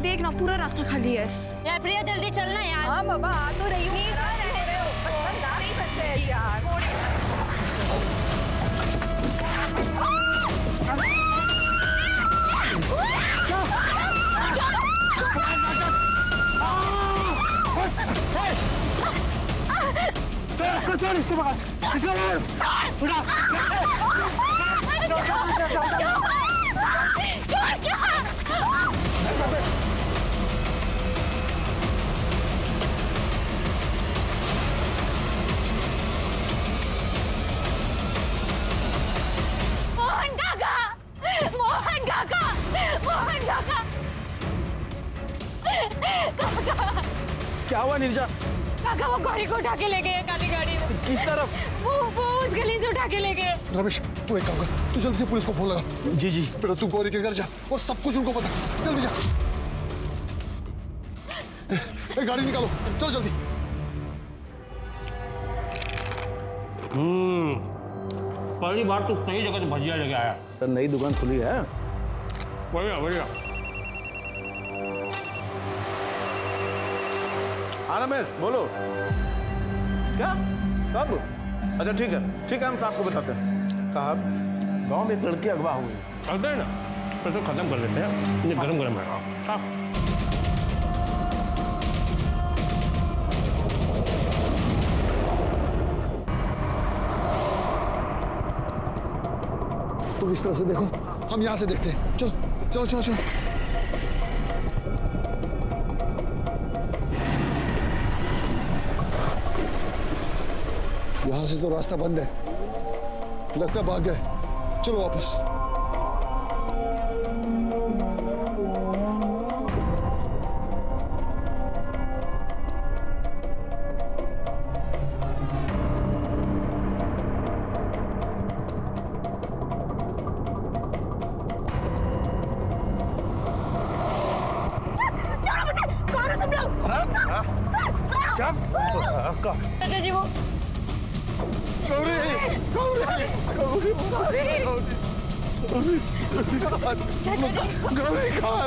देख ना, पूरा रास्ता खाली है। यार प्रिया जल्दी चलना यार। हाँ बाबा आ तो रही हूँ। यार मोहन काका, मोहन काका, मोहन काका, काका। क्या हुआ नीरजा? काका वो गौरी को उठा के ले गए काली गाड़ी में। किस तरफ? वो उस गली से उठा के ले गए। रमेश तू एक काम कर, तू जल्दी से पुलिस को फोन लगा। जी जी। बेटा तू गौरी के घर जा और सब कुछ उनको बता, जल्दी जा। गाड़ी निकालो, चलो जल्दी। पहली बार तो सही जगह से भजिया लेके आया। सर नई दुकान खुली है। बढ़िया बढ़िया। हाँ रमेश बोलो। क्या? कब? अच्छा ठीक है हम साहब को बताते हैं। साहब गांव में एक लड़की अगवा हुई है। चलते हैं ना, तो खत्म कर लेते हैं। ये गरम गरम है। हाँ। तुम इस तरफ से देखो, हम यहाँ से देखते हैं। चलो चलो चलो चलो। यहाँ से तो रास्ता बंद है, लगता भाग गए। चलो वापस। चाचा जी वो गौरी गौरी गौरी चाचा जी गौरी कहाँ है?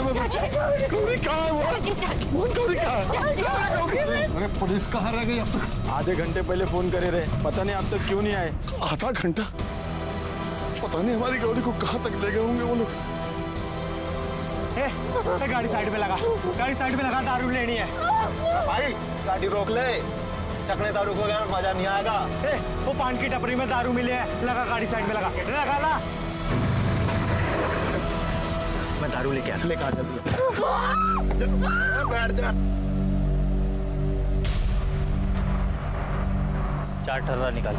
गौरी कहाँ है? गौरी कहाँ है? अरे पुलिस कहाँ रह गई अब तक? आधे घंटे पहले फोन करे रहे, पता नहीं अब तक क्यों नहीं आए। आधा घंटा? पता नहीं हमारी गौरी को कहाँ तक ले गए होंगे वो लोग। गाड़ी साइड में लगा, गाड़ी साइड में लगा, दारू लेनी है। भाई गाड़ी रोक ले, चकने दारू को यार मजा नहीं आएगा। वो पान की टपरी में दारू मिले है, लगा गाड़ी साइड में लगा ला। मैं दारू लेके आ जल्दी। बैठ जा। 4 ठर्रा निकाल।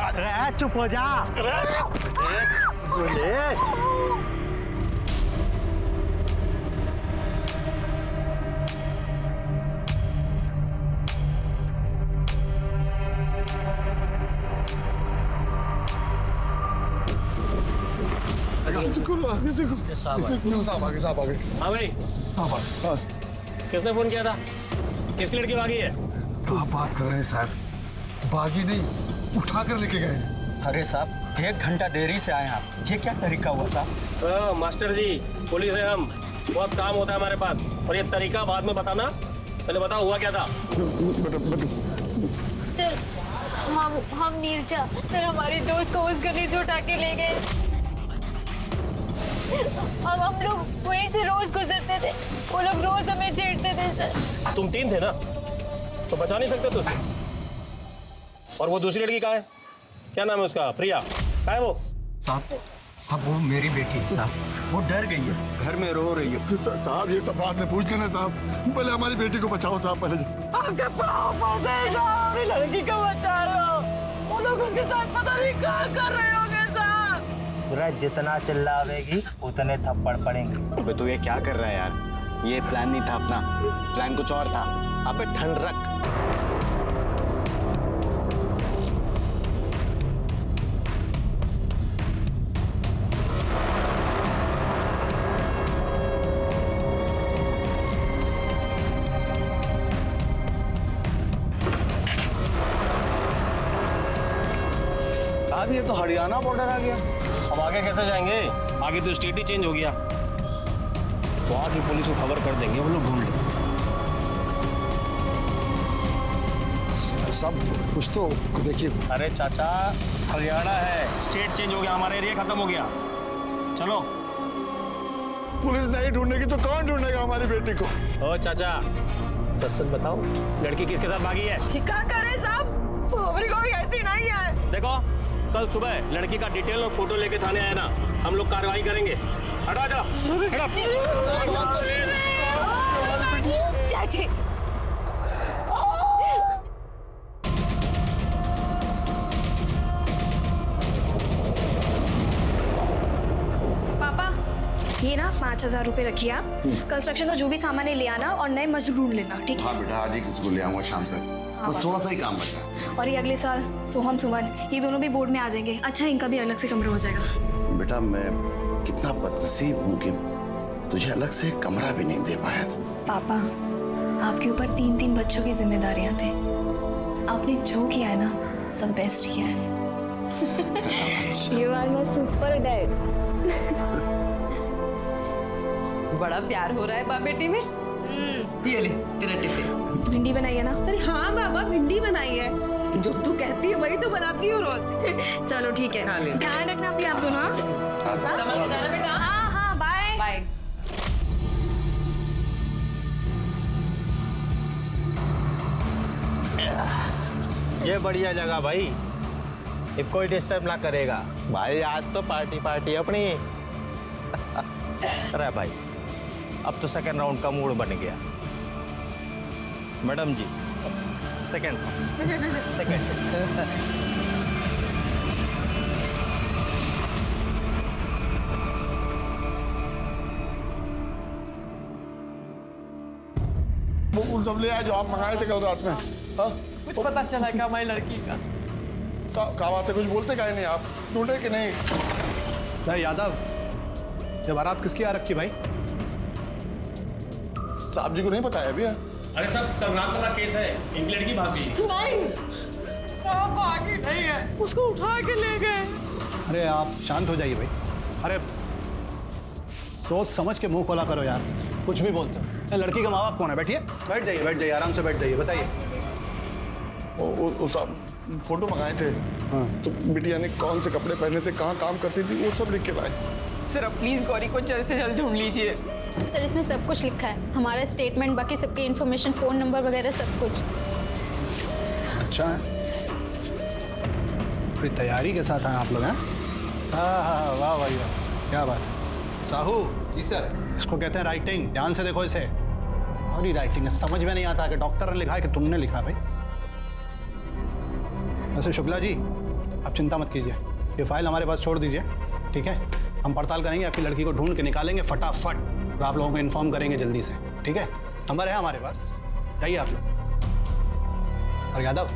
अरे चुप हो जा। साहब आगे। हाँ भाई, किसने फोन किया था? किसकी लड़की भागी है? क्या बात कर रहे हैं साहब? भागी नहीं, उठा कर लेके गए। अरे साहब 1 घंटा देरी से आए आप, ये क्या तरीका हुआ साहब? मास्टर जी, पुलिस है हम, बहुत काम होता है हमारे पास, और ये तरीका बाद में बताना, पहले बताओ हुआ क्या था? सर हम नीरजा, सर हमारी दोस्त को उस गली से उठा के ले गए। अब हम लोग वहीं से रोज गुजरते थे, वो लोग रोज हमें छेड़ते थे सर। तुम 3 थे ना, तो बचा नहीं सकते तुझसे? और वो दूसरी लड़की कहाँ है? क्या नाम है उसका? प्रिया कहाँ है वो? साहब वो मेरी बेटी है साहब, वो डर गई है, घर में रो रही है। साहब ये सब बात में पूछ लेना साहब, पहले हमारी बेटी को बचाओ साहब, पहले लड़की को बचा रहे हो, वो लोग उसके साथ पता नहीं क्या कर रहे होंगे साहब। जितना चिल्लावेगी उतने थप्पड़ पड़ेंगे। अबे तू ये क्या कर रहा है यार? ये प्लान नहीं था अपना, प्लान कुछ और था। अबे ठंड रख। साहब ये तो हरियाणा बॉर्डर आ गया। अब आगे कैसे जाएंगे? आगे तो स्टेट ही चेंज हो गया। वहाँ की पुलिस को खबर कर देंगे, वो लोग ढूंढ लेंगे। सब कुछ तो देखिए। अरे चाचा, हरियाणा है, स्टेट चेंज हो गया, हमारा एरिया खत्म हो गया। चलो। पुलिस नहीं ढूंढेगी तो कौन ढूंढेगा हमारी बेटी को? ओ चाचा, सच सच बताओ, लड़की किसके साथ भागी है? क्या करे साहब, हमारी कोई ऐसी नहीं है। देखो, कल सुबह लड़की का डिटेल और फोटो लेके थाने आए ना, हम लोग कार्रवाई करेंगे। हटा जा, हटा। चाची, पापा ये ना 5,000 रुपए रखिए आप। कंस्ट्रक्शन का जो भी सामान है ले आना और नए मजदूर ढूंढ लेना, ठीक है? हाँ बेटा, आज ही किसको ले आऊंगा शाम तक। बस थोड़ा सा ही काम बचा है। और ये अगले साल सोहम सुमन ये दोनों भी बोर्ड में आ जाएंगे। अच्छा, इनका भी अलग से कमरा हो जाएगा। बेटा मैं कितना बदनसीब हूँ कि तुझे अलग से कमरा भी नहीं दे पाया। पापा आपके ऊपर 3-3 बच्चों की जिम्मेदारियां थे, आपने जो किया है ना सब बेस्ट किया है। You are my super dad. बड़ा प्यार हो रहा है बाप बेटी में। ये ले तेरा टिफिन। भिंडी बनाई है ना? अरे हाँ बाबा, भिंडी बनाई है। जो तू कहती है वही तो बनाती हो रोज। चलो ठीक है, खा ले। ध्यान रखना अपनी आप दोनों। बेटा। हाँ बाय बाय। ये बढ़िया जगह भाई, अब कोई डिस्टर्ब ना करेगा भाई। आज तो पार्टी पार्टी अपनी। अरे भाई, अब तो सेकंड राउंड का मूड बन गया। मैडम जी, सेकंड। वो सब ले आए जो आप मंगाए थे कल रात में। हाँ, कुछ पता चला क्या हमारी लड़की का? का बात है, कुछ बोलते काहे नहीं आप? ढूंढे कि नहीं? भाई यादव, ये बारात किसकी आ रखी भाई? साहब जी को नहीं बताया अभी? अरे सब कल रात वाला केस है, इनकी लड़की भाग गई। नहीं साहब, भागी नहीं है, उसको उठा के ले गए। अरे आप शांत हो जाइए भाई। अरे सोच समझ के मुंह खोला करो यार, कुछ भी बोलते हो। ये लड़की का माँ बाप कौन है? बैठिए, बैठ जाइए, आराम से बैठ जाइए, बताइए। वो साहब फोटो मंगाए थे। हाँ। तो बिटिया ने कौन से कपड़े पहने थे, कहाँ काम करती थी, वो सब लिख के लाए। सर प्लीज गौरी को जल्द से जल्द ढूंढ लीजिए। सर इसमें सब कुछ लिखा है, हमारा स्टेटमेंट, बाकी सबकी इन्फॉर्मेशन, फोन नंबर वगैरह सब कुछ। अच्छा है, पूरी तैयारी के साथ आए आप लोग हैं? हाँ, वाह भाई वाह, क्या बात है। साहू जी सर। इसको कहते हैं राइटिंग, ध्यान से देखो इसे। और ही राइटिंग है, समझ में नहीं आता कि डॉक्टर ने लिखा है कि तुमने लिखा है भाई। वैसे शुक्ला जी, आप चिंता मत कीजिए, ये फाइल हमारे पास छोड़ दीजिए, ठीक है? हम पड़ताल करेंगे, आपकी लड़की को ढूंढ के निकालेंगे फटाफट और आप लोगों को इन्फॉर्म करेंगे जल्दी से, ठीक है? नंबर है हमारे पास, जाइए आप लोग। और यादव,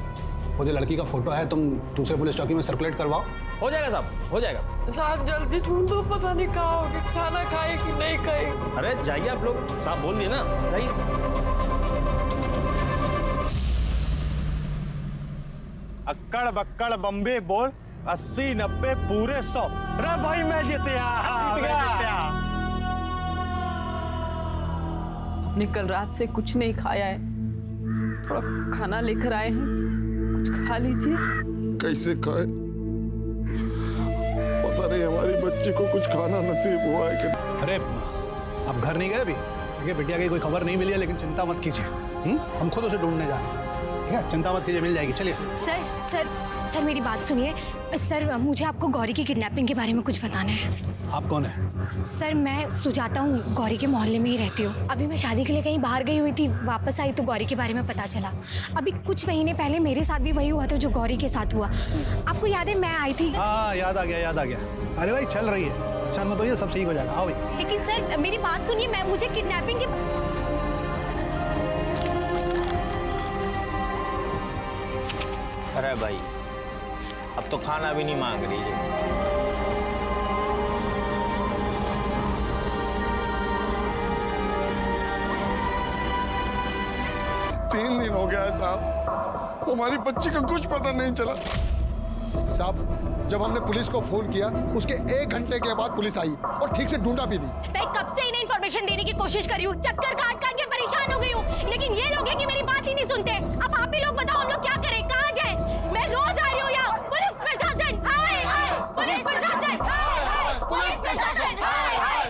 वो जो लड़की का फोटो है तुम दूसरे पुलिस चौकी में सर्कुलेट करवाओ। हो जाएगा साहब, हो जाएगा। साहब जल्दी ढूंढो, पता नहीं कहाँ होगी, खाना खाए कि नहीं खाए। अरे जाइए आप लोग, साहब बोल दिए ना, जाइए। अक्कड़ बक्कड़ बम्बे बोल 80 90 पूरे 100। अरे भाई मैं जीत गया। हमने कल रात से कुछ नहीं खाया है, थोड़ा खाना लेकर आए हैं, कुछ खा लीजिए। कैसे खाए? पता नहीं हमारी बच्ची को कुछ खाना नसीब हुआ है कि। अरे आप घर नहीं गए अभी? ठीक है, बिटिया की कोई खबर नहीं मिली है, लेकिन चिंता मत कीजिए, हम खुद उसे ढूंढने जा रहे हैं, ठीक है? चिंता मत कीजिए, मिल जाएगी। चलिए। सर सर सर मेरी बात सुनिए सर, मुझे आपको गौरी की किडनैपिंग के बारे में कुछ बताना है। आप कौन है? सर मैं सुजाता हूँ, गौरी के मोहल्ले में ही रहती हूँ। अभी मैं शादी के लिए कहीं बाहर गई हुई थी, वापस आई तो गौरी के बारे में पता चला। अभी कुछ महीने पहले मेरे साथ भी वही हुआ था जो गौरी के साथ हुआ। आपको याद है मैं आई थी? हाँ, याद आ गया। अरे भाई चल रही है, अच्छा मत होइए, सब ठीक हो जाएगा। आओ भाई। लेकिन सर मेरी बात सुनिए, मैं मुझे किडनैपिंग के अरे भाई, अब तो खाना भी नहीं मांग रही है। तीन दिन हो गया है साहब, हमारी बच्ची का कुछ पता नहीं चला। साहब जब हमने पुलिस को फोन किया उसके 1 घंटे के बाद पुलिस आई और ठीक से ढूंढा भी नहीं। मैं कब से इन्हें इन्फॉर्मेशन देने की कोशिश कर रही हूँ, चक्कर काट काट के परेशान हो गई हूँ, लेकिन ये लोग हैं कि मेरी बात ही नहीं सुनते। अब आप ही लोग बताओ हम लोग क्या करें, कहाँ जाएं? मैं रोज आ रही हूँ यहाँ। पुलिस प्रशासन, हाय हाय, पुलिस प्रशासन, हाय हाय, पुलिस प्रशासन, हाय हाय।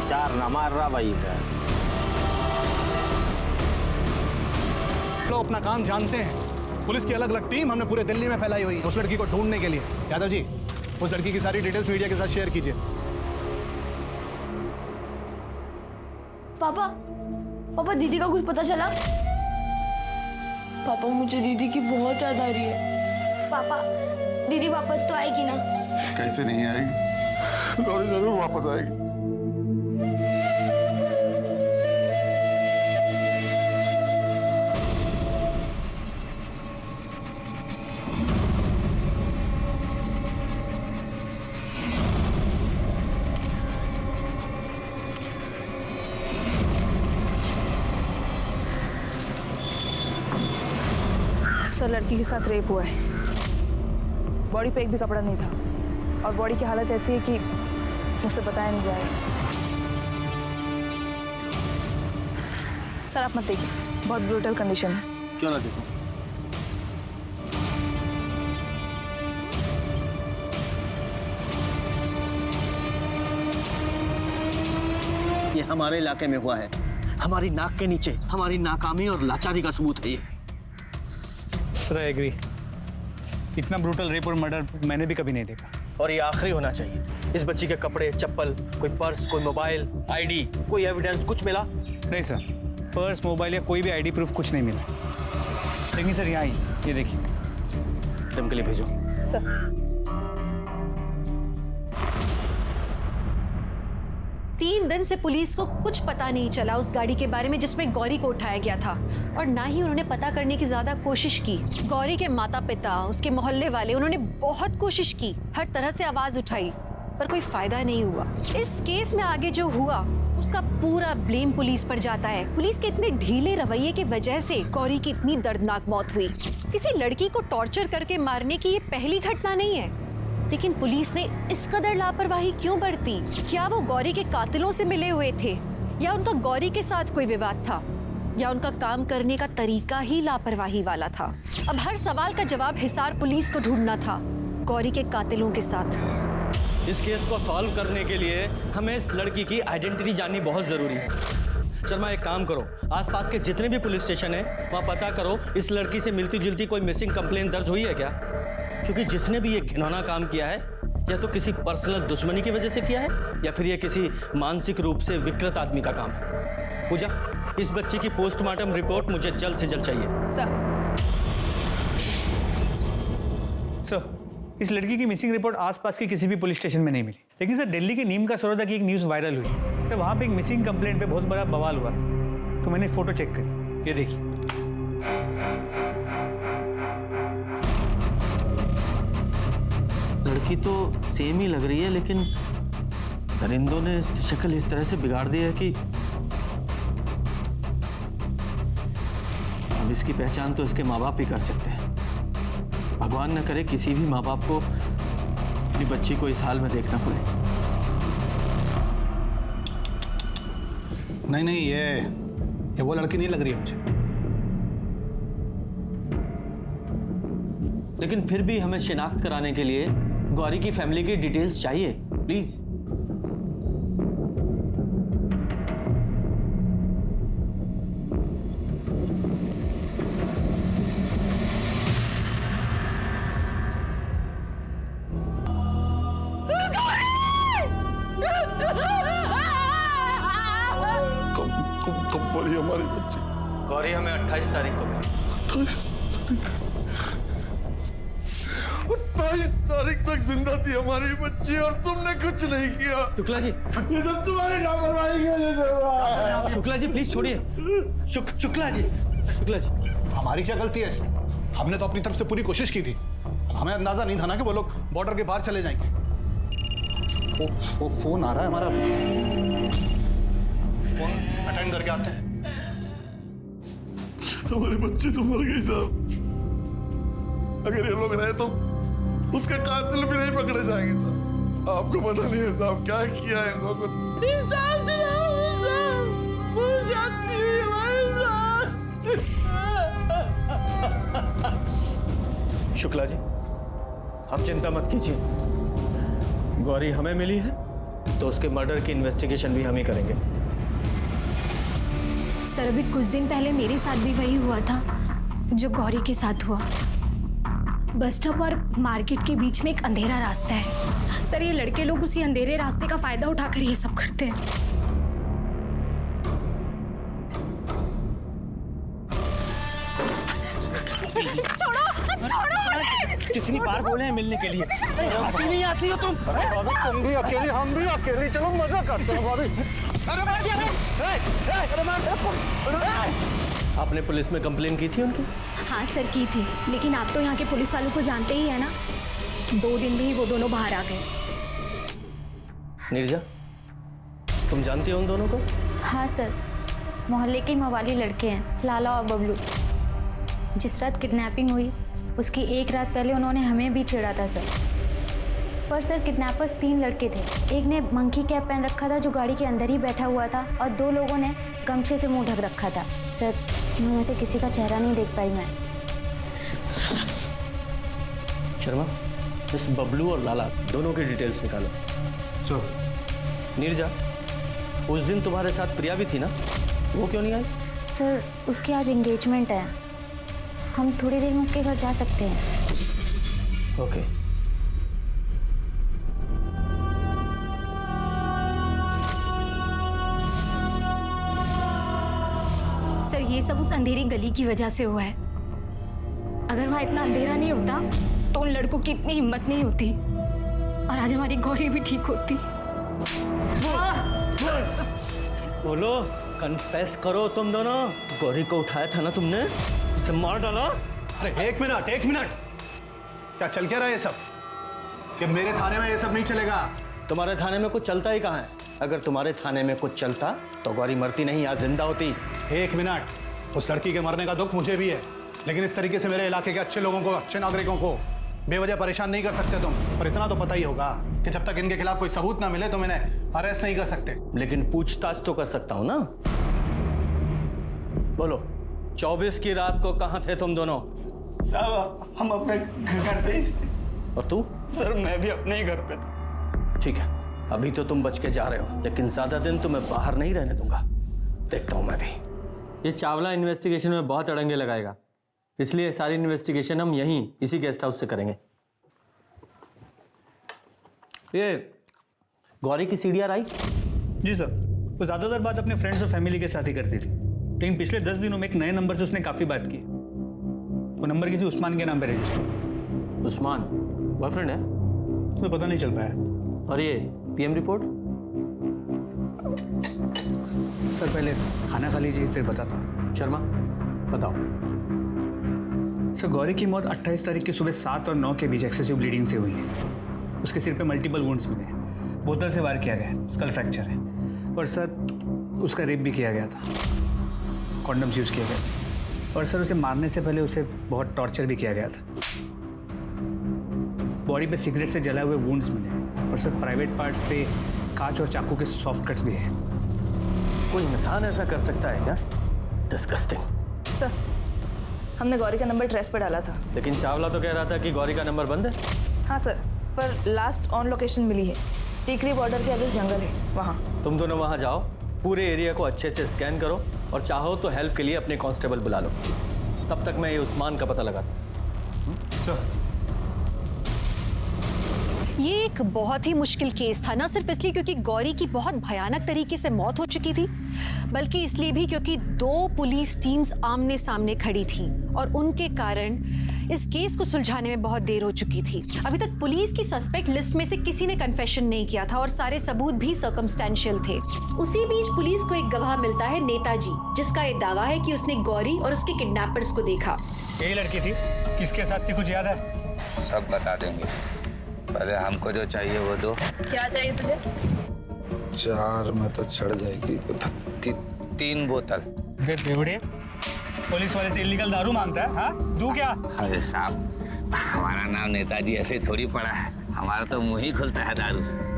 चार ना मार रहा भाई लोग अपना काम जानते हैं। पुलिस की अलग अलग टीम हमने पूरे दिल्ली में फैलाई हुई है उस लड़की को ढूंढने के लिए। यादव जी, उस लड़की की सारी डिटेल्स मीडिया के साथ शेयर कीजिए। पापा, पापा दीदी का कुछ पता चला? पापा मुझे दीदी की बहुत याद आ रही है। पापा, दीदी वापस तो आएगी ना? कैसे नहीं आएगी, गौरी जरूर वापस आएगी। सर, लड़की के साथ रेप हुआ है। बॉडी पे एक भी कपड़ा नहीं था और बॉडी की हालत ऐसी है कि मुझसे बताया नहीं जाएगा। सर आप मत देखिए, बहुत ब्रूटल कंडीशन है। क्यों ना देखो? ये हमारे इलाके में हुआ है, हमारी नाक के नीचे हमारी नाकामी और लाचारी का सबूत है ये। सर आई एग्री, इतना ब्रूटल रेप और मर्डर मैंने भी कभी नहीं देखा। और ये आखिरी होना चाहिए। इस बच्ची के कपड़े, चप्पल, कोई पर्स, कोई मोबाइल, आईडी, कोई एविडेंस कुछ मिला? नहीं सर, पर्स, मोबाइल या कोई भी आईडी प्रूफ कुछ नहीं मिला। लेकिन सर यहाँ ये देखिए, तुम के लिए भेजो। सर 3 दिन से पुलिस को कुछ पता नहीं चला उस गाड़ी के बारे में जिसमें गौरी को उठाया गया था, और ना ही उन्होंने पता करने की ज्यादा कोशिश की। गौरी के माता पिता, उसके मोहल्ले वाले, उन्होंने बहुत कोशिश की, हर तरह से आवाज उठाई, पर कोई फायदा नहीं हुआ। इस केस में आगे जो हुआ उसका पूरा ब्लेम पुलिस पर जाता है। पुलिस के इतने ढीले रवैये की वजह से गौरी की इतनी दर्दनाक मौत हुई। किसी लड़की को टॉर्चर करके मारने की ये पहली घटना नहीं है, लेकिन पुलिस ने इस कदर लापरवाही क्यों बरती? क्या वो गौरी के कातिलों से मिले हुए थे, या उनका गौरी के साथ कोई विवाद था, या उनका काम करने का तरीका ही लापरवाही वाला था? अब हर सवाल का जवाब हिसार पुलिस को ढूंढना था, गौरी के कातिलों के साथ। इस केस को सॉल्व करने के लिए हमें इस लड़की की आइडेंटिटी जाननी बहुत जरूरी है। शर्मा एक काम करो, आसपास के जितने भी पुलिस स्टेशन है वहाँ पता करो इस लड़की से मिलती जुलती कोई मिसिंग कंप्लेन दर्ज हुई है क्या? क्योंकि जिसने भी ये घिनौना काम किया है या तो किसी पर्सनल दुश्मनी की वजह से किया है, या फिर ये किसी मानसिक रूप से विकृत आदमी का काम है। पूजा, इस बच्ची की पोस्टमार्टम रिपोर्ट मुझे जल्द से जल्द चाहिए। सर इस लड़की की मिसिंग रिपोर्ट आसपास के किसी भी पुलिस स्टेशन में नहीं मिली, लेकिन सर दिल्ली के नीम का सरोदा की एक न्यूज़ वायरल हुई, तो वहाँ पे एक मिसिंग कंप्लेंट पे बहुत बड़ा बवाल हुआ, तो मैंने फोटो चेक करी, ये देखिए। लड़की तो सेम ही लग रही है, लेकिन दरिंदों ने इसकी शक्ल इस तरह से बिगाड़ दी है कि अब इसकी पहचान तो इसके माँ बाप ही कर सकते हैं। भगवान न करे किसी भी माँ बाप को अपनी बच्ची को इस हाल में देखना पड़े। नहीं, ये वो लड़की नहीं लग रही है मुझे। लेकिन फिर भी हमें शिनाख्त कराने के लिए गौरी की फैमिली की डिटेल्स चाहिए, प्लीज। कब पड़ी हमारी बच्ची? गौरी हमें 28 तारीख को मिली। 28 तारीख तक जिंदा थी हमारी बच्ची और तुमने कुछ नहीं किया। शुक्ला जी, ये सब तुम्हारी लापरवाही की वजह से हुआ। शुक्ला जी प्लीज छोड़िए। शुक्ला जी, हमारी क्या गलती है इसमें? हमने तो अपनी तरफ से पूरी कोशिश की थी, हमें अंदाजा नहीं था ना कि वो लोग बॉर्डर के बाहर चले जाएंगे। फोन आ रहा है हमारा, फोन अटेंड करके आते हैं। हमारे बच्चे तो मर गए साहब। अगर ये लोग रहे तो उसके कातिल भी नहीं पकड़े जाएंगे साहब। आपको पता नहीं है साहब क्या किया है इन लोगों ने। इंसाफ दिलाओ साहब, भूल जाती हुई हमारे साथ। शुक्ला जी, आप चिंता मत कीजिए। गौरी हमें मिली है तो उसके मर्डर की इन्वेस्टिगेशन भी हम ही करेंगे। सर अभी कुछ दिन पहले मेरे साथ भी वही हुआ था जो गौरी के साथ हुआ। बस स्टॉप और मार्केट के बीच में एक अंधेरा रास्ता है। सर ये लड़के लोग उसी अंधेरे रास्ते का फायदा उठाकर ये सब करते हैं। छोड़ो छोड़ो कितनी बार बोले हैं मिलने के लिए। आती नहीं आती हो तुम। तुम भी अकेले, हम भी अकेले, चलो मजा करते हैं भाभी। अरे मार दिया। आपने पुलिस में कंप्लेन की थी उनकी? हाँ सर की थी, लेकिन आप तो यहाँ के पुलिस वालों को जानते ही है ना। 2 दिन में ही वो दोनों बाहर आ गए। नीरजा, तुम जानती हो उन दोनों को? हाँ सर, मोहल्ले के मवाली लड़के हैं, लाला और बबलू। जिस रात किडनैपिंग हुई उसकी 1 रात पहले उन्होंने हमें भी छेड़ा था सर। पर सर किडनैपर्स 3 लड़के थे। एक ने मंकी कैप पहन रखा था जो गाड़ी के अंदर ही बैठा हुआ था, और 2 लोगों ने गमछे से मुंह ढक रखा था। सर इनमें से किसी का चेहरा नहीं देख पाई मैं। शर्मा, इस बबलू और लाला दोनों की डिटेल्स निकालो। सर नीरजा, उस दिन तुम्हारे साथ प्रिया भी थी ना, वो क्यों नहीं आई? सर उसकी आज एंगेजमेंट है, हम थोड़ी देर में उसके घर जा सकते हैं। ओके। सर ये सब उस अंधेरी गली की वजह से हुआ है। अगर वहाँ इतना अंधेरा नहीं होता तो उन लड़कों की इतनी हिम्मत नहीं होती और आज हमारी गौरी भी ठीक होती। बोलो, कन्फेस करो तुम दोनों। गौरी को उठाया था ना तुमने, उसे मार डाला। अरे एक मिनट क्या चल क्या रहा है ये सब? कि मेरे थाने में ये सब नहीं चलेगा। तुम्हारे थाने में कुछ चलता ही कहाँ है? अगर तुम्हारे थाने में कुछ चलता तो गौरी मरती नहीं, आज जिंदा होती। 1 मिनट, उस लड़की के मरने का दुख मुझे भी है, लेकिन इस तरीके से मेरे इलाके के अच्छे लोगों को, अच्छे नागरिकों को बेवजह परेशान नहीं कर सकते तुम। पर इतना तो पता ही होगा कि जब तक इनके खिलाफ कोई सबूत ना मिले तो इन्हें अरेस्ट नहीं कर सकते। लेकिन पूछताछ तो कर सकता हूं ना। बोलो, 24 की रात को कहाँ थे तुम दोनों? साहब हम अपने घर पे ही थे। और तू? सर मैं भी अपने ही घर पे था। ठीक है, अभी तो तुम बच के जा रहे हो, लेकिन ज्यादा दिन तुम्हें बाहर नहीं रहने दूंगा। देखता हूं मैं भी। ये चावला इन्वेस्टिगेशन में बहुत अड़ंगे लगाएगा, इसलिए सारी इन्वेस्टिगेशन हम यहीं इसी गेस्ट हाउस से करेंगे। ये गौरी की सीडीआर आई? जी सर, वो ज़्यादातर बात अपने फ्रेंड्स और फैमिली के साथ ही करती थी, लेकिन पिछले 10 दिनों में एक नए नंबर से उसने काफ़ी बात की। वो नंबर किसी उस्मान के नाम पे रजिस्टर। उस्मान बॉयफ्रेंड है? तो पता नहीं चल पाया। और ये पीएम रिपोर्ट? सर पहले खाना खा लीजिए फिर बताता हूँ। शर्मा बताओ। सर गौरी की मौत 28 तारीख की सुबह 7 और 9 के बीच एक्सेसिव ब्लीडिंग से हुई है। उसके सिर पे मल्टीपल वुंड्स मिले, बोतल से वार किया गया है, स्कल फ्रैक्चर है, और सर उसका रेप भी किया गया था, कॉन्डम्स यूज़ किया गया, और सर उसे मारने से पहले उसे बहुत टॉर्चर भी किया गया था। बॉडी पे सिगरेट से जलाए हुए वुंड्स मिले, और सर प्राइवेट पार्ट्स पे कांच और चाकू के सॉफ्ट कट्स भी हैं। कोई इंसान ऐसा कर सकता है क्या? डिस्गस्टिंग। सर हमने गौरी का नंबर ट्रेस पर डाला था। लेकिन चावला तो कह रहा था कि गौरी का नंबर बंद है। हाँ सर, पर लास्ट ऑन लोकेशन मिली है, टीकरी बॉर्डर के आगे जंगल है वहाँ। तुम दोनों वहाँ जाओ, पूरे एरिया को अच्छे से स्कैन करो, और चाहो तो हेल्प के लिए अपने कांस्टेबल बुला लो। तब तक मैं ये उस्मान का पता लगाता हूँ। सर ये एक बहुत ही मुश्किल केस था, ना सिर्फ इसलिए क्योंकि गौरी की बहुत भयानक तरीके से मौत हो चुकी थी, बल्कि इसलिए भी क्योंकि 2 पुलिस टीम्स आमने सामने खड़ी थीं और उनके कारण इस केस को सुलझाने में बहुत देर हो चुकी थी। अभी तक पुलिस की सस्पेक्ट लिस्ट में से किसी ने कन्फेशन नहीं किया था और सारे सबूत भी सर्कमस्टेंशियल थे। उसी बीच पुलिस को एक गवाह मिलता है, नेताजी, जिसका ये दावा है कि उसने गौरी और उसके किडनैपर्स को देखा। यही लड़की थी, किसके साथ थी कुछ याद है? सब बता देंगे, पहले हमको जो चाहिए वो दो। क्या चाहिए तुझे? 4 में तो चढ़ जाएगी। 3 बोतल। बेवड़े, पुलिस वाले से इलीगल दारू मांगता है? हाँ, दूं क्या? अरे साहब, हमारा नाम नेताजी ऐसे थोड़ी पड़ा है, हमारा तो मुंह ही खुलता है दारू से।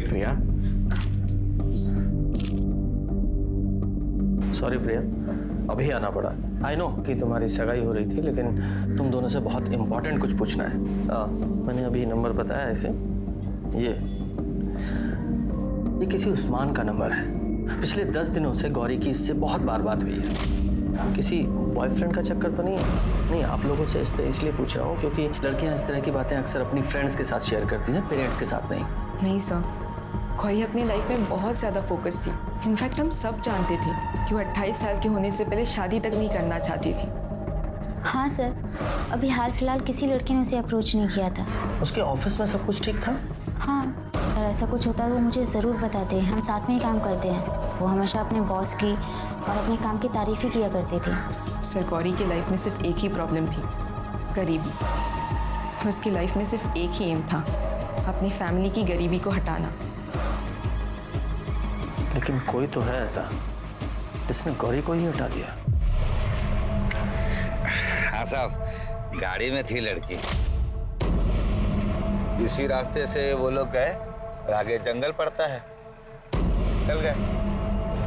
प्रिया, सॉरी प्रिया, अभी आना पड़ा। आई नो कि तुम्हारी सगाई हो रही थी, लेकिन तुम दोनों से बहुत इंपॉर्टेंट कुछ पूछना है। मैंने अभी नंबर बताया इसे। ये किसी उस्मान का नंबर है। पिछले 10 दिनों से गौरी की इससे बहुत बार बात हुई है। किसी बॉयफ्रेंड का चक्कर तो नहीं है? नहीं, आप लोगों से इसलिए पूछ रहा हूँ क्योंकि लड़कियाँ इस तरह की बातें अक्सर अपनी फ्रेंड्स के साथ शेयर करती हैं, पेरेंट्स के साथ नहीं। नहीं सर, गौरी अपनी लाइफ में बहुत ज़्यादा फोकस थी। इनफैक्ट हम सब जानते थे कि वो 28 साल के होने से पहले शादी तक नहीं करना चाहती थी। हाँ सर, अभी हाल फिलहाल किसी लड़के ने उसे अप्रोच नहीं किया था। उसके ऑफिस में सब कुछ ठीक था? हाँ, अगर ऐसा कुछ होता तो वो मुझे ज़रूर बताते। हम साथ में ही काम करते हैं। वो हमेशा अपने बॉस की और अपने काम की तारीफ ही किया करते थे। सर, गौरी की लाइफ में सिर्फ एक ही प्रॉब्लम थी, गरीबी। और उसकी लाइफ में सिर्फ एक ही एम था, अपनी फैमिली की गरीबी को हटाना। लेकिन कोई तो है ऐसा जिसने गौरी को ही हटा दिया। हाँ साहब, गाड़ी में थी लड़की, इसी रास्ते से वो लोग गए और आगे जंगल पड़ता है, चल गए।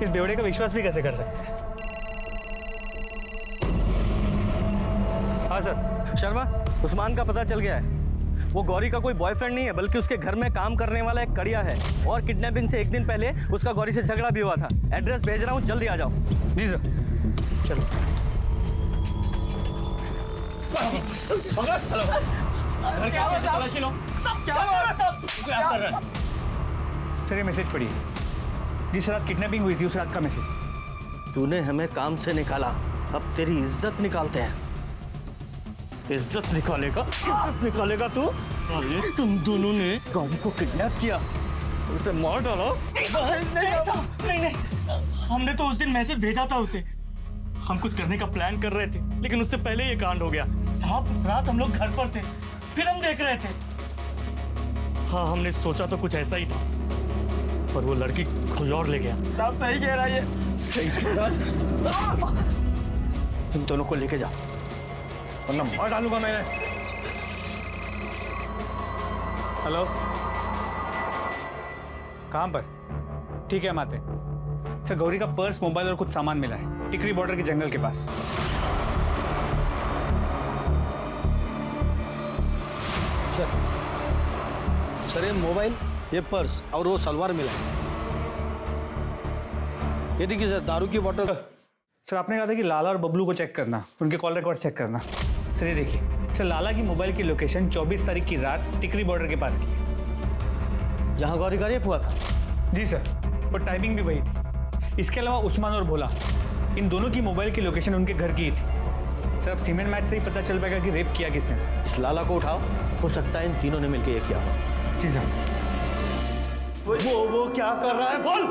इस बेवड़े का विश्वास भी कैसे कर सकते हैं? हाँ सर, शर्मा, उस्मान का पता चल गया है। वो गौरी का कोई बॉयफ्रेंड नहीं है, बल्कि उसके घर में काम करने वाला एक कड़िया है। और किडनैपिंग से एक दिन पहले उसका गौरी से झगड़ा भी हुआ था। एड्रेस भेज रहा हूँ, जल्दी आ जाओ। जी सर, चलो। सर, ये मैसेज पढ़िए। जिस रात किडनैपिंग हुई थी उस रात का मैसेज। तूने हमें काम से निकाला, अब तेरी इज्जत निकालते हैं। इज्जत निकालेगा? इज्जत निकालेगा तू? अरे तुम दोनों ने गौरी को किडनैप किया, उसे मार डाला? नहीं, हमने तो उस दिन मैसेज भेजा था उसे। हम कुछ करने का प्लान कर रहे थे, लेकिन उससे पहले ये कांड हो गया। साहब, उस रात हम लोग घर पर थे, फिल्म देख रहे थे। हाँ, हमने सोचा तो कुछ ऐसा ही था, पर वो लड़की कुछ और ले गया। साहब सही कह रहा है ये। सही कह रहा है। इन दोनों को लेके जाओ, वरना मार डालूंगा मैं। हेलो, कहाँ पर? ठीक है, हम आते। सर, गौरी का पर्स, मोबाइल और कुछ सामान मिला है टिकरी बॉर्डर के जंगल के पास। सर, ये मोबाइल, ये पर्स और वो सलवार मिला है। ये देखिए सर, दारू की बोतल। सर, आपने कहा था कि लाला और बबलू को चेक करना, उनके कॉल रिकॉर्ड चेक करना। सर, ये देखिए सर, लाला की मोबाइल की लोकेशन 24 तारीख की रात टिकरी बॉर्डर के पास की है, जहाँ गौरी का रेप हुआ था। जी सर, और टाइमिंग भी वही थी। इसके अलावा उस्मान और भोला, इन दोनों की मोबाइल की लोकेशन उनके घर की ही थी। सर, अब सीमेंट मैच से ही पता चल पाएगा कि रेप किया किसने। इस लाला को उठाओ, हो सकता है इन तीनों ने मिलकर ये किया हो। जी सर। वो क्या कर रहा है? बोल।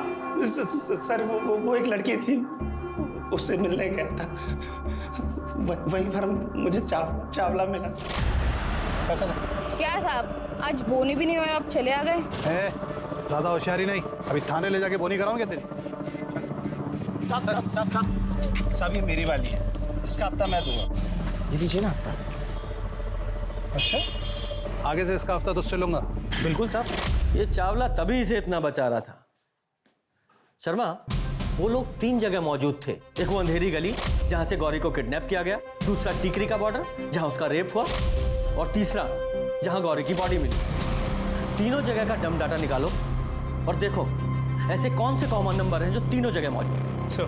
सर, वो एक लड़की थी, उससे मिलने गया था, वहीं पर मुझे चावला मिला। कैसा था? क्या साहब, आज बोनी भी नहीं हुआ, आप चले आ गए? ज्यादा होशियारी नहीं, अभी थाने ले जाके बोनी कराऊंगे तेरी। साहब, ये मेरी वाली है, इसका हफ्ता मैं दूंगा। ये दीजिए ना हफ्ता। अच्छा, आगे से इसका हफ्ता तुझसे लूंगा। बिल्कुल साहब। ये चावला तभी इसे इतना बचा रहा था। शर्मा, वो लोग 3 जगह मौजूद थे। एक वो अंधेरी गली जहां से गौरी को किडनैप किया गया, दूसरा टिकरी का बॉर्डर जहां उसका रेप हुआ, और तीसरा जहां गौरी की बॉडी मिली। तीनों जगह का डम डाटा निकालो और देखो ऐसे कौन से कॉमन नंबर हैं जो तीनों जगह मौजूद हैं। सर,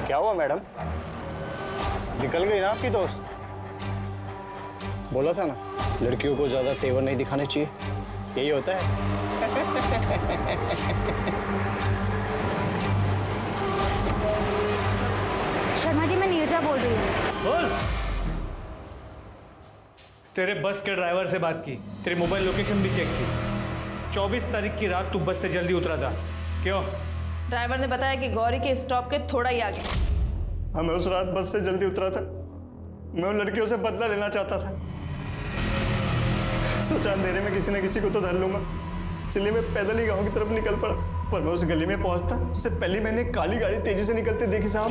क्या हुआ मैडम? निकल गई ना आपकी दोस्त? बोला था ना, लड़कियों को ज्यादा तेवर नहीं दिखाने चाहिए, यही होता है। शर्मा जी, मैं नीरजा बोल रही हूँ। बोल। तेरे बस के ड्राइवर से बात की, तेरी मोबाइल लोकेशन भी चेक की। 24 तारीख की रात तू बस से जल्दी उतरा था, क्यों? ड्राइवर ने बताया कि गौरी के स्टॉप के थोड़ा ही आगे। हाँ, मैं उस रात बस से जल्दी उतरा था। मैं उन लड़कियों से बदला लेना चाहता था। सोचा अंधेरे में किसी न किसी को तो धर लूंगा, इसलिए मैं पैदल ही गांव की तरफ निकल पड़ा। पर मैं उस गली में पहुंचता उससे पहले मैंने काली गाड़ी तेजी से निकलते देखी साहब।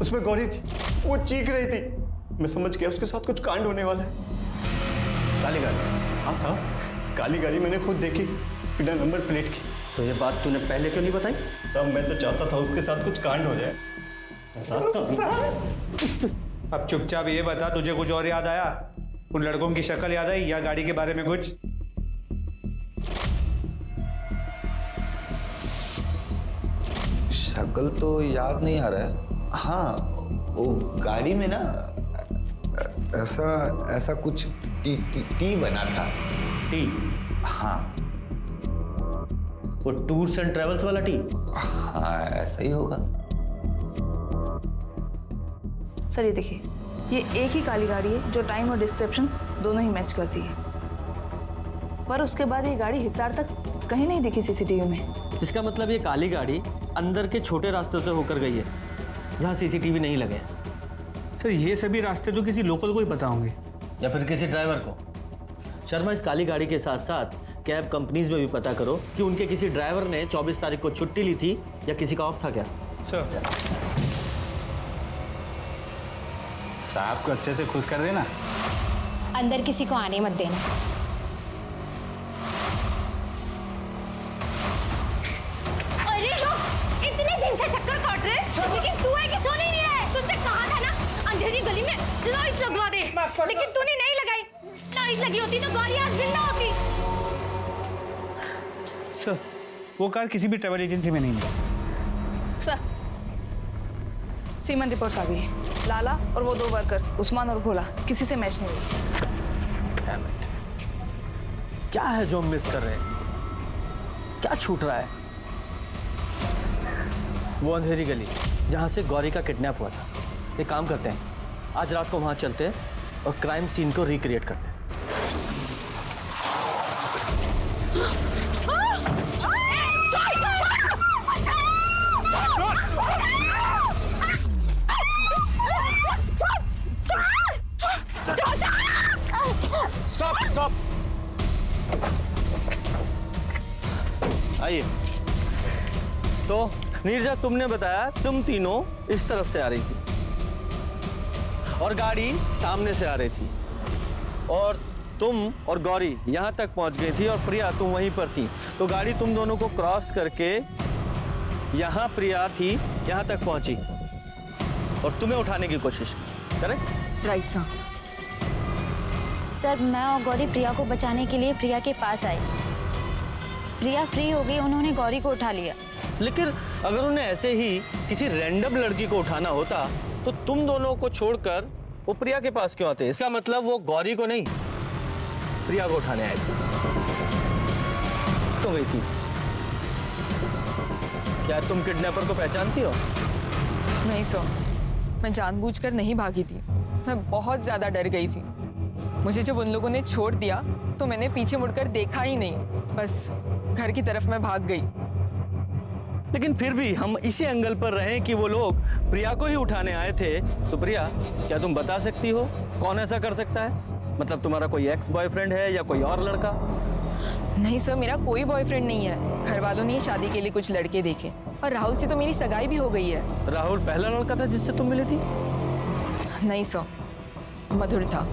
उसमें गौरी थी, वो चीख रही थी। मैं समझ गया उसके साथ कुछ कांड होने वाला है। काली गाड़ी? हाँ साहब, काली गाड़ी मैंने खुद देखी, बिना नंबर प्लेट की। तो ये बात तूने पहले क्यों नहीं बताई? साहब मैं तो चाहता था उसके साथ कुछ कांड हो जाए। अब चुपचाप ये बता, तुझे कुछ और याद आया? उन लड़कों की शक्ल याद आई या गाड़ी के बारे में कुछ? शक्ल तो याद नहीं आ रहा है। हाँ, वो गाड़ी में ना ऐसा कुछ टी बना था। टी? हाँ। वो टूर्स एंड ट्रेवल्स वाला टी? हाँ, ऐसा ही होगा। सर ये देखिए, ये एक ही काली गाड़ी है जो टाइम और डिस्क्रिप्शन दोनों ही मैच करती है। पर उसके बाद ये गाड़ी हिसार तक कहीं नहीं दिखी सीसीटीवी में। इसका मतलब ये काली गाड़ी अंदर के छोटे रास्तों से होकर गई है जहाँ सीसीटीवी नहीं लगे। सर ये सभी रास्ते तो किसी लोकल को ही पता होंगे, या फिर किसी ड्राइवर को। शर्मा, इस काली गाड़ी के साथ साथ कैब कंपनीज में भी पता करो कि उनके किसी ड्राइवर ने 24 तारीख को छुट्टी ली थी या किसी का ऑफ था क्या। सर साहब को अच्छे से खुश कर देना। अंदर किसी को आने मत देना। अरे लोग इतने दिन से चक्कर काट रहे, लेकिन तू है कि सुन ही नहीं रहा है। तुझसे कहा था ना अंधेरी गली में लाइट लगवा दे, लेकिन तूने नहीं लगाई। लाइट लगी होती तो गौरी आज जिंदा होती। सर वो कार किसी भी ट्रैवल एजेंसी में नहीं मिली। सर सीमन रिपोर्ट्स आ गई। लाला और वो 2 वर्कर्स उस्मान और भोला किसी से मैच नहीं हुई। क्या है जो हम मिस कर रहे हैं? क्या छूट रहा है? वो अंधेरी गली जहां से गौरी का किडनैप हुआ था। एक काम करते हैं, आज रात को वहां चलते हैं और क्राइम सीन को रिक्रिएट करते हैं। Stop stop. आइए। तो नीरजा, तुमने बताया तुम तीनों इस तरफ से आ रही थी और गाड़ी सामने से आ रही थी, और तुम और गौरी यहाँ तक पहुँच गई थी और प्रिया तुम वहीं पर थी। तो गाड़ी तुम दोनों को क्रॉस करके यहाँ प्रिया थी, यहाँ तक पहुँची और तुम्हें उठाने की कोशिश की। करेक्ट? Right sir. सर मैं और गौरी प्रिया को बचाने के लिए प्रिया के पास आई। प्रिया फ्री हो गई, उन्होंने गौरी को उठा लिया। लेकिन अगर उन्हें ऐसे ही किसी रैंडम लड़की को उठाना होता तो तुम दोनों को छोड़कर वो प्रिया के पास क्यों आते? इसका मतलब वो गौरी को नहीं, प्रिया को उठाने आए थे। तो गई थी। क्या तुम किडनैपर को पहचानती हो? नहीं सर, मैं जानबूझकर नहीं भागी थी। मैं बहुत ज्यादा डर गई थी। मुझे जब उन लोगों ने छोड़ दिया तो मैंने पीछे मुड़कर देखा ही नहीं, बस घर की तरफ मैं भाग गई। लेकिन फिर भी हम इसी एंगल पर रहे कि वो लोग प्रिया को ही उठाने आए थे। तो प्रिया, क्या तुम बता सकती हो कौन ऐसा कर सकता है? मतलब तुम्हारा कोई एक्स बॉयफ्रेंड है या कोई और लड़का? नहीं सर, मेरा कोई बॉयफ्रेंड नहीं है। घर वालों ने शादी के लिए कुछ लड़के देखे और राहुल से तो मेरी सगाई भी हो गई है। राहुल पहला लड़का था जिससे तुम मिली थी? नहीं सर, मधुर था।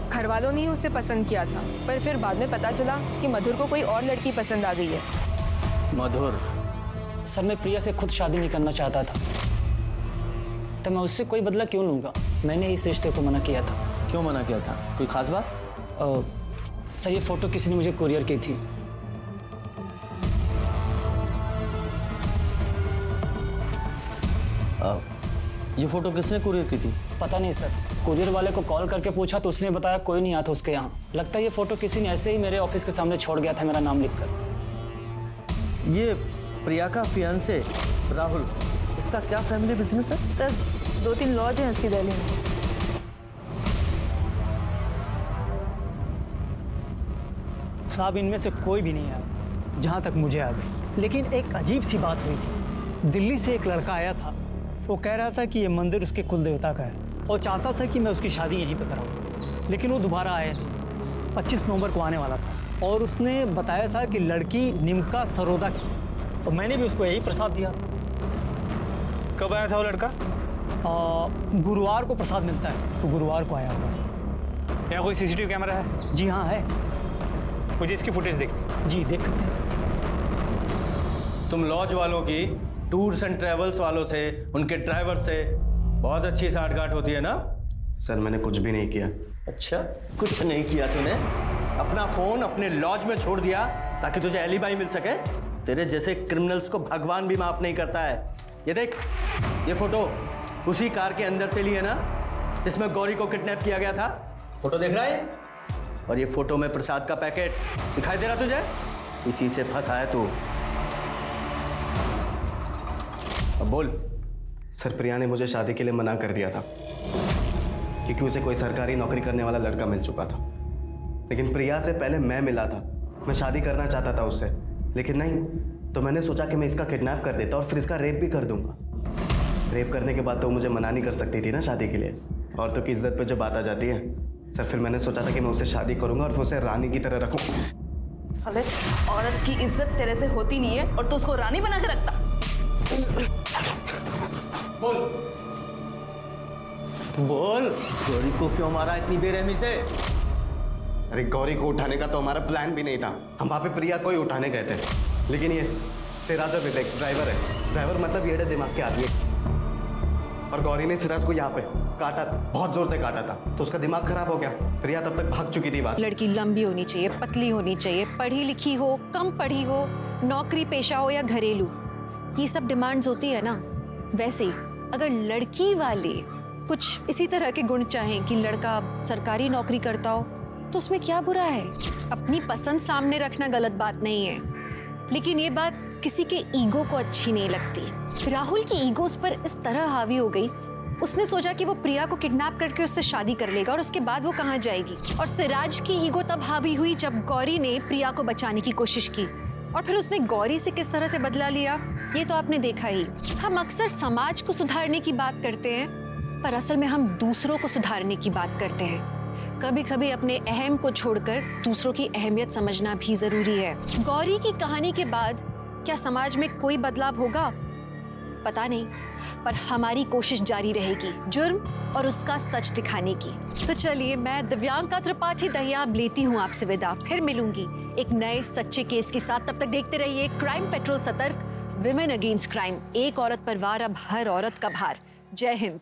घर वालों ने ही उसे पसंद किया था, पर फिर बाद में पता चला कि मधुर को कोई और लड़की पसंद आ गई है। मधुर? सर मैं प्रिया से खुद शादी नहीं करना चाहता था, तो मैं उससे कोई बदला क्यों लूँगा? मैंने इस रिश्ते को मना किया था। क्यों मना किया था? कोई खास बात? सर ये फोटो किसी ने मुझे कुरियर की थी। ये फोटो किसने कुरियर की थी? पता नहीं सर, कुरियर वाले को कॉल करके पूछा तो उसने बताया कोई नहीं आता उसके यहाँ। लगता है ये फोटो किसी ने ऐसे ही मेरे ऑफिस के सामने छोड़ गया था मेरा नाम लिखकर। ये प्रिया का फियांसे राहुल, इसका क्या फैमिली बिजनेस है? सर 2-3 लॉज हैं उसकी दिल्ली में। साहब इनमें से कोई भी नहीं आया जहाँ तक मुझे याद है। लेकिन एक अजीब सी बात हुई थी। दिल्ली से एक लड़का आया था, वो कह रहा था कि ये मंदिर उसके कुल देवता का है और चाहता था कि मैं उसकी शादी यहीं पर कराऊँ। लेकिन वो दोबारा आया नहीं, 25 नवंबर को आने वाला था और उसने बताया था कि लड़की निमका सरोदा की, और मैंने भी उसको यही प्रसाद दिया। कब आया था वो लड़का? गुरुवार को प्रसाद मिलता है, तो गुरुवार को आया होगा सर। यहाँ कोई सीसीटीवी कैमरा है? जी हाँ है, मुझे इसकी फुटेज देखनी। जी देख सकते हैं सर। तुम लॉज वालों की टूर्स एंड ट्रेवल्स वालों से, उनके ड्राइवर से बहुत अच्छी साठगांठ होती है ना? सर मैंने कुछ भी नहीं किया। अच्छा, कुछ नहीं किया तूने? अपना फोन अपने लॉज में छोड़ दिया ताकि तुझे एलिबाई मिल सके? तेरे जैसे क्रिमिनल्स को भगवान भी माफ नहीं करता है। ये देख, ये फोटो उसी कार के अंदर से ली है ना जिसमें गौरी को किडनैप किया गया था? फोटो देख रहा है? और ये फोटो में प्रसाद का पैकेट दिखाई दे रहा तुझे? इसी से फंसा है तू। अब बोल। सर प्रिया ने मुझे शादी के लिए मना कर दिया था क्योंकि उसे कोई सरकारी नौकरी करने वाला लड़का मिल चुका था। लेकिन प्रिया से पहले मैं मिला था, मैं शादी करना चाहता था उससे, लेकिन नहीं, तो मैंने सोचा कि मैं इसका किडनैप कर देता और फिर इसका रेप भी कर दूंगा। रेप करने के बाद तो मुझे मना नहीं कर सकती थी ना शादी के लिए। औरतों की इज्जत पे जो बात आ जाती है सर, फिर मैंने सोचा था कि मैं उससे शादी करूंगा और उसे रानी की तरह रखूं। साले, औरत की इज्जत तेरे से होती नहीं है और तू उसको रानी बना के रखता। बोल बोल, गौरी को क्यों मारा इतनी बेरहमी से? अरे गौरी को उठाने का तो हमारा प्लान भी नहीं था। हम वहाँ पे प्रिया को ही उठाने गए थे, लेकिन ये सिराज और विवेक ड्राइवर है। ड्राइवर मतलब येड़े दिमाग के आदमी, और गौरी ने सिराज को यहाँ पे काटा, बहुत जोर से काटा था, तो उसका दिमाग खराब हो गया। प्रिया तब तक भाग चुकी थी बात। लड़की लंबी होनी चाहिए, पतली होनी चाहिए, पढ़ी लिखी हो, कम पढ़ी हो, नौकरी पेशा हो या घरेलू, ये सब डिमांड्स होती है ना। वैसे ही अगर लड़की वाले कुछ इसी तरह के गुण चाहें कि लड़का सरकारी नौकरी करता हो, तो उसमें क्या बुरा है? अपनी पसंद सामने रखना गलत बात नहीं है, लेकिन ये बात किसी के ईगो को अच्छी नहीं लगती। राहुल की ईगो उस पर इस तरह हावी हो गई, उसने सोचा कि वो प्रिया को किडनैप करके उससे शादी कर लेगा और उसके बाद वो कहाँ जाएगी। और सिराज की ईगो तब हावी हुई जब गौरी ने प्रिया को बचाने की कोशिश की, और फिर उसने गौरी से किस तरह से बदला लिया ये तो आपने देखा ही। हम अक्सर समाज को सुधारने की बात करते हैं, पर असल में हम दूसरों को सुधारने की बात करते हैं। कभी कभी अपने अहम को छोड़कर दूसरों की अहमियत समझना भी जरूरी है। गौरी की कहानी के बाद क्या समाज में कोई बदलाव होगा? पता नहीं, पर हमारी कोशिश जारी रहेगी जुर्म और उसका सच दिखाने की। तो चलिए, मैं दिव्यांका त्रिपाठी दहियाब लेती हूँ आपसे विदा। फिर मिलूंगी एक नए सच्चे केस के साथ। तब तक देखते रहिए क्राइम पेट्रोल, सतर्क, विमेन अगेंस्ट क्राइम। एक औरत पर वार, अब हर औरत का भार। जय हिंद।